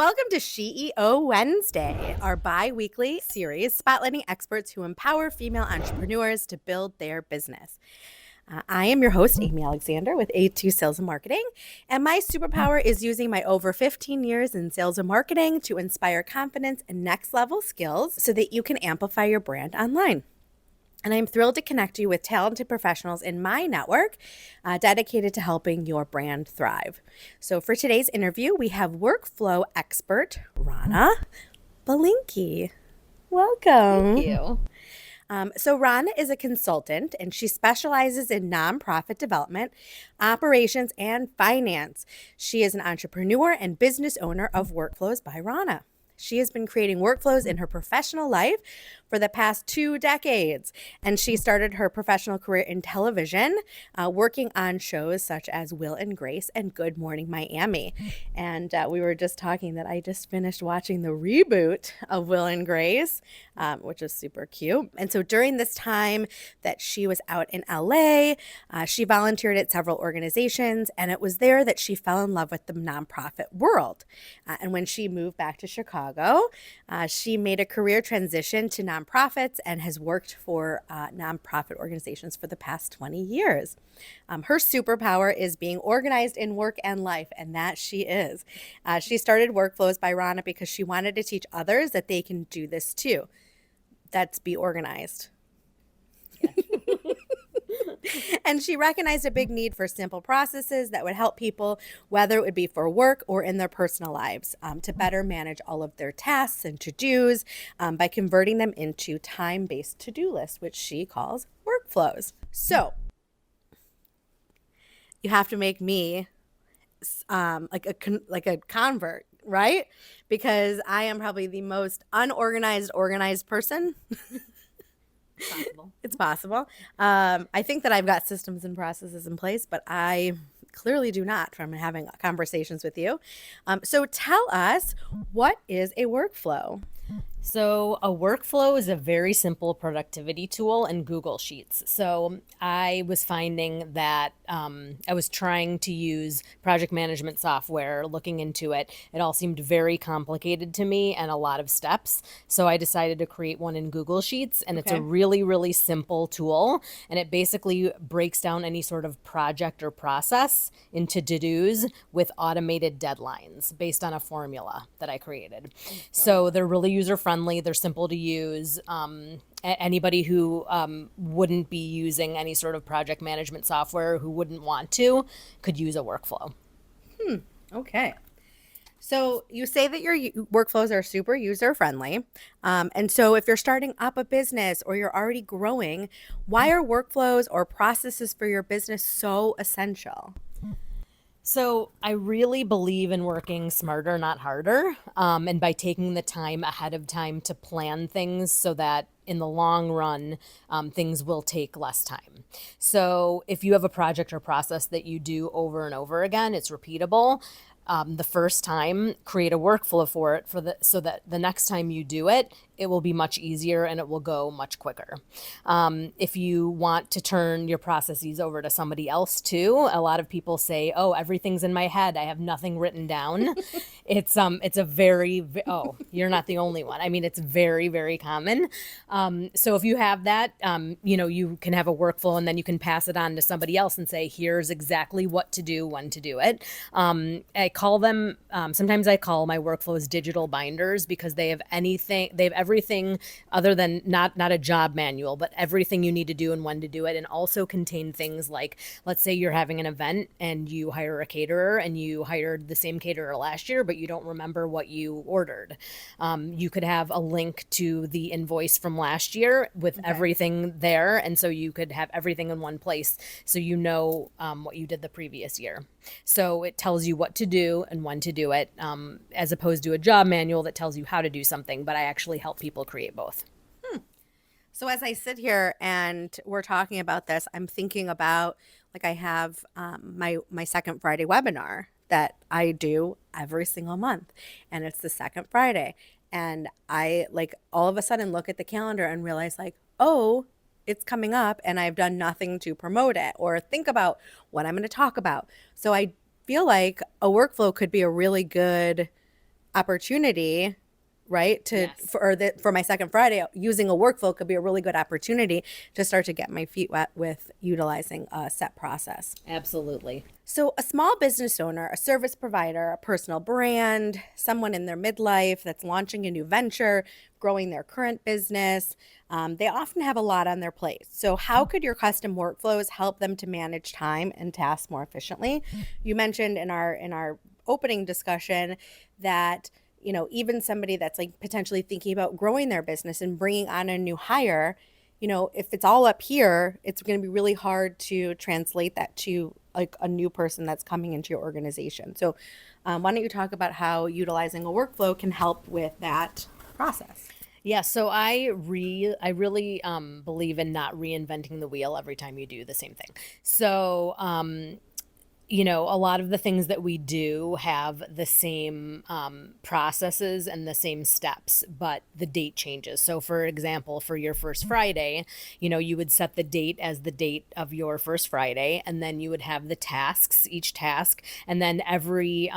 Welcome to SHE.E.O Wednesday, our bi-weekly series spotlighting experts who empower female entrepreneurs to build their business. I am your host, Amy Alexander with A2 Sales and Marketing, and my superpower is using my over 15 years in sales and marketing to inspire confidence and next-level skills so that you can amplify your brand online. And I'm thrilled to connect you with talented professionals in my network dedicated to helping your brand thrive. So for today's interview, we have workflow expert Ronna Belinky. Welcome. Thank you. So Ronna is a consultant, and she specializes in nonprofit development, operations, and finance. She is an entrepreneur and business owner of Workflows by Ronna. She has been creating workflows in her professional life for the past 2 decades, and she started her professional career in television, working on shows such as Will and Grace and Good Morning Miami. And we were just talking that I just finished watching the reboot of Will and Grace, which is super cute. And so during this time that she was out in LA, she volunteered at several organizations, and it was there that she fell in love with the nonprofit world. And when she moved back to Chicago, she made a career transition to nonprofits and has worked for nonprofit organizations for the past 20 years. Her superpower is being organized in work and life, and that she is. She started Workflows by Ronna because she wanted to teach others that they can do this too. That's be organized. And she recognized a big need for simple processes that would help people, whether it would be for work or in their personal lives, to better manage all of their tasks and to-dos by converting them into time-based to-do lists, which she calls workflows. So you have to make me like a convert, right? Because I am probably the most organized person. Possible. It's possible. I think that I've got systems and processes in place, but I clearly do not from having conversations with you. So tell us, what is a workflow? So a workflow is a very simple productivity tool in Google Sheets. So I was finding that I was trying to use project management software, looking into it. It all seemed very complicated to me and a lot of steps. So I decided to create one in Google Sheets, and it's a really, really simple tool. And it basically breaks down any sort of project or process into to-dos with automated deadlines based on a formula that I created. So they're really user-friendly. They're simple to use. Anybody who wouldn't be using any sort of project management software, who wouldn't want to, could use a workflow. Okay. So you say that your workflows are super user-friendly. And so if you're starting up a business or you're already growing, why are workflows or processes for your business so essential? So I really believe in working smarter, not harder, and by taking the time ahead of time to plan things so that in the long run, things will take less time. So if you have a project or process that you do over and over again, it's repeatable. The first time, create a workflow for it so that the next time you do it, it will be much easier and it will go much quicker. If you want to turn your processes over to somebody else too, a lot of people say, "Oh, everything's in my head. I have nothing written down." It's a very, you're not the only one. I mean, it's very, very common. So if you have that, you can have a workflow and then you can pass it on to somebody else and say, "Here's exactly what to do, when to do it." Sometimes I call my workflows digital binders because they have everything other than not a job manual, but everything you need to do and when to do it, and also contain things like, let's say you're having an event and you hire a caterer and you hired the same caterer last year, but you don't remember what you ordered. You could have a link to the invoice from last year with everything there. And so you could have everything in one place so you know what you did the previous year. So it tells you what to do and when to do it, as opposed to a job manual that tells you how to do something, but I actually help people create both. So as I sit here and we're talking about this, I'm thinking about, like, I have my second Friday webinar that I do every single month, and it's the second Friday. And I, like, all of a sudden look at the calendar and realize, like, oh, it's coming up and I've done nothing to promote it or think about what I'm going to talk about. So I feel like a workflow could be a really good opportunity, right? Yes. For my second Friday, using a workflow could be a really good opportunity to start to get my feet wet with utilizing a set process. Absolutely. So a small business owner, a service provider, a personal brand, someone in their midlife that's launching a new venture, growing their current business, they often have a lot on their plate. So how could your custom workflows help them to manage time and tasks more efficiently? You mentioned in our opening discussion that even somebody that's like potentially thinking about growing their business and bringing on a new hire, if it's all up here, it's going to be really hard to translate that to like a new person that's coming into your organization. So why don't you talk about how utilizing a workflow can help with that process? Yeah, so I really believe in not reinventing the wheel every time you do the same thing. So a lot of the things that we do have the same processes and the same steps, but the date changes. So, for example, for your first Friday, you would set the date as the date of your first Friday, and then you would have the tasks, each task, and then every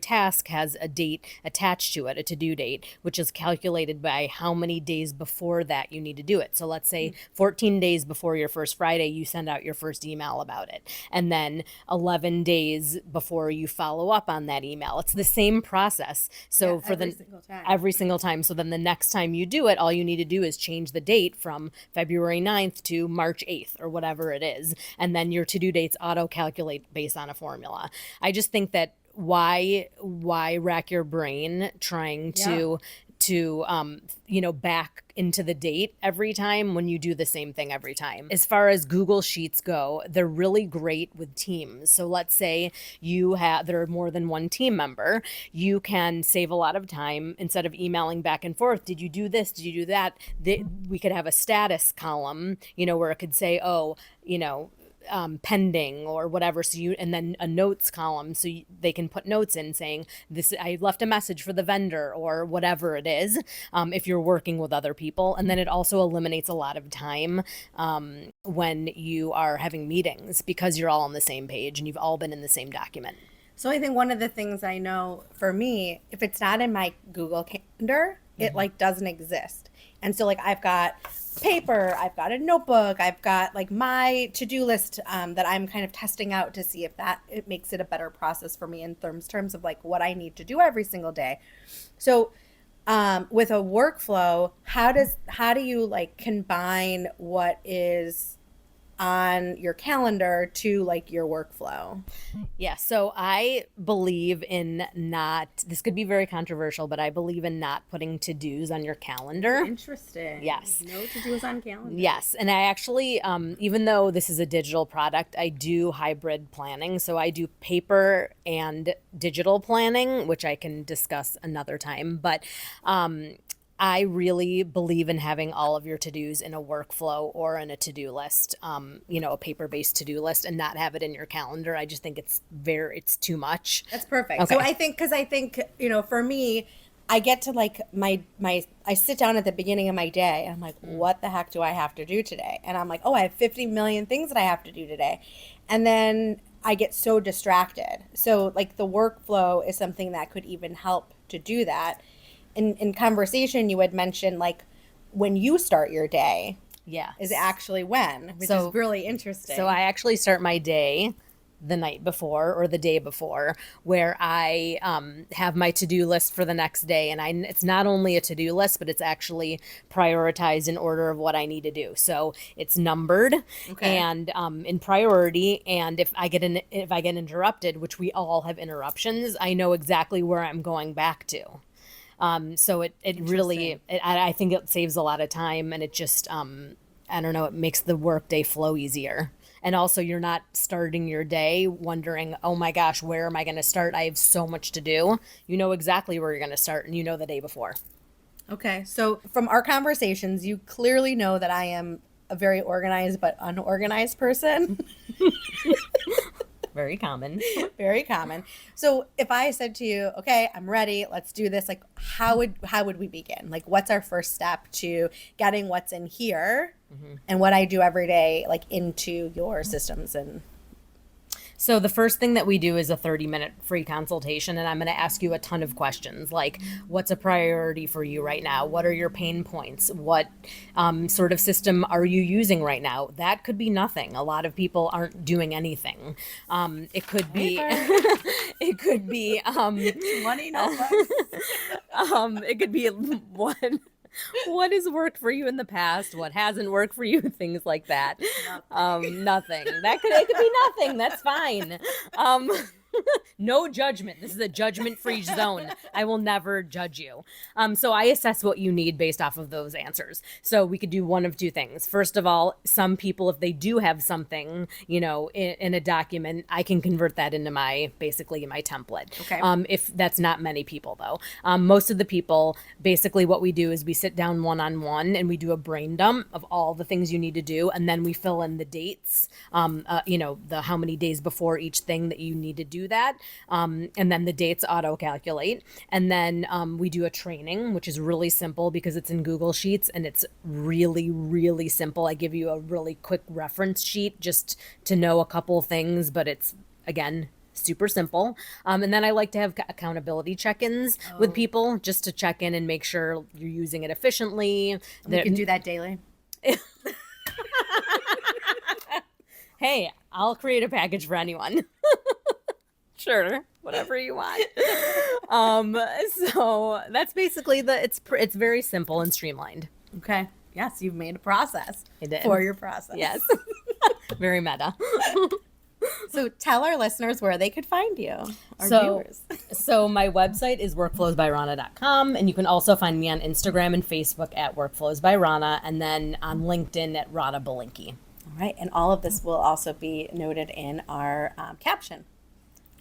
task has a date attached to it, a to-do date, which is calculated by how many days before that you need to do it. So, let's say 14 days before your first Friday, you send out your first email about it, and then 11 days before you follow up on that email. It's the same process. So for every single time. So then the next time you do it, all you need to do is change the date from February 9th to March 8th or whatever it is. And then your to-do dates auto-calculate based on a formula. I just think that why rack your brain trying to back into the date every time when you do the same thing every time. As far as Google Sheets go, they're really great with teams. So let's say there are more than one team member, you can save a lot of time instead of emailing back and forth. Did you do this? Did you do that? We could have a status column, where it could say, pending or whatever. And then a notes column. So they can put notes in saying this, I left a message for the vendor or whatever it is, if you're working with other people. And then it also eliminates a lot of time, when you are having meetings because you're all on the same page and you've all been in the same document. So I think one of the things I know for me, if it's not in my Google Calendar, it like doesn't exist. And so like I've got paper, I've got a notebook, I've got like my to-do list that I'm kind of testing out to see if it makes it a better process for me in terms of like what I need to do every single day. So with a workflow, how do you like combine what is on your calendar to like your workflow? Yeah, so I believe in this could be very controversial, but I believe in not putting to-dos on your calendar. Interesting. Yes. No to-dos on calendar. Yes, and I actually, even though this is a digital product, I do hybrid planning. So I do paper and digital planning, which I can discuss another time. But I really believe in having all of your to-dos in a workflow or in a to-do list, a paper-based to-do list, and not have it in your calendar. I just think it's too much. That's perfect. Okay. So I think, for me, I get to like I sit down at the beginning of my day and I'm like, what the heck do I have to do today? And I'm like, I have 50 million things that I have to do today. And then I get so distracted. So like the workflow is something that could even help to do that. In conversation, you had mentioned like when you start your day. Yeah. Is actually when, which is really interesting. So I actually start my day the night before or the day before, where I have my to-do list for the next day. And it's not only a to-do list, but it's actually prioritized in order of what I need to do. So it's numbered and in priority. And if I get interrupted, which we all have interruptions, I know exactly where I'm going back to. So it really, I think it saves a lot of time, and it just, I don't know, it makes the workday flow easier. And also you're not starting your day wondering, oh my gosh, where am I going to start? I have so much to do. You know exactly where you're going to start, and you know the day before. Okay. So from our conversations, you clearly know that I am a very organized but unorganized person. Very common. Very common. So if I said to you, okay, I'm ready, let's do this, like how would we begin? Like what's our first step to getting what's in here and what I do every day, like into your systems? And So the first thing that we do is a 30-minute free consultation, and I'm going to ask you a ton of questions like, what's a priority for you right now? What are your pain points? What sort of system are you using right now? That could be nothing. A lot of people aren't doing anything. It could be, it could be, Money, no bucks. it could be what has worked for you in the past, what hasn't worked for you, things like that. Nothing. It could be nothing. That's fine. No judgment. This is a judgment-free zone. I will never judge you. So I assess what you need based off of those answers. So we could do one of two things. First of all, some people, if they do have something, in a document, I can convert that into basically my template. Okay. If that's not many people though. Most of the people, basically what we do is we sit down one-on-one and we do a brain dump of all the things you need to do. And then we fill in the dates, the how many days before each thing that you need to do that. And then the dates auto calculate. And then we do a training, which is really simple because it's in Google Sheets and it's really, really simple. I give you a really quick reference sheet just to know a couple things, but it's, again, super simple. And then I like to have accountability check-ins with people just to check in and make sure you're using it efficiently. We can do that daily. Hey, I'll create a package for anyone. Sure, whatever you want. So that's basically it's very simple and streamlined. Okay. Yes, you've made a process I did. for your process. Yes. Very meta. So tell our listeners where they could find you, our viewers. So my website is workflowsbyronna.com, and you can also find me on Instagram and Facebook at Workflows by Ronna, and then on LinkedIn at Ronna Belinky. All right. And all of this will also be noted in our caption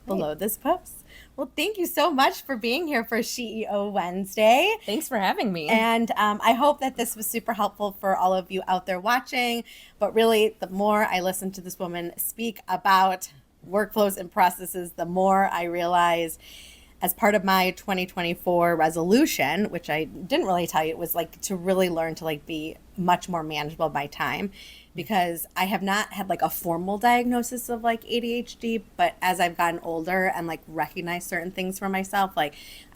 below this post. Well, thank you so much for being here for SHE.E.O Wednesday. Thanks for having me. And I hope that this was super helpful for all of you out there watching. But really, the more I listen to this woman speak about workflows and processes, the more I realize, as part of my 2024 resolution, which I didn't really tell you, it was like to really learn to be much more manageable by time, because I have not had a formal diagnosis of ADHD, but as I've gotten older and recognize certain things for myself, I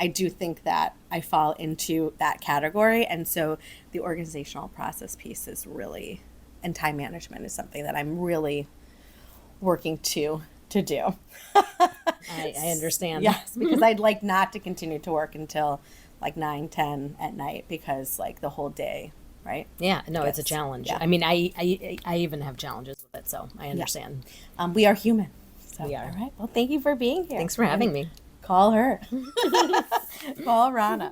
do think that I fall into that category. And so the organizational process piece is really, and time management is something that I'm really working to do. I understand. Yes, because I'd like not to continue to work until 9, 10 at night, because the whole day, right? Yeah, no, it's a challenge. Yeah. I mean, I even have challenges with it, so I understand. We are human. So, We are. All right. Well, thank you for being here. Thanks for having me. Call her. Call Ronna.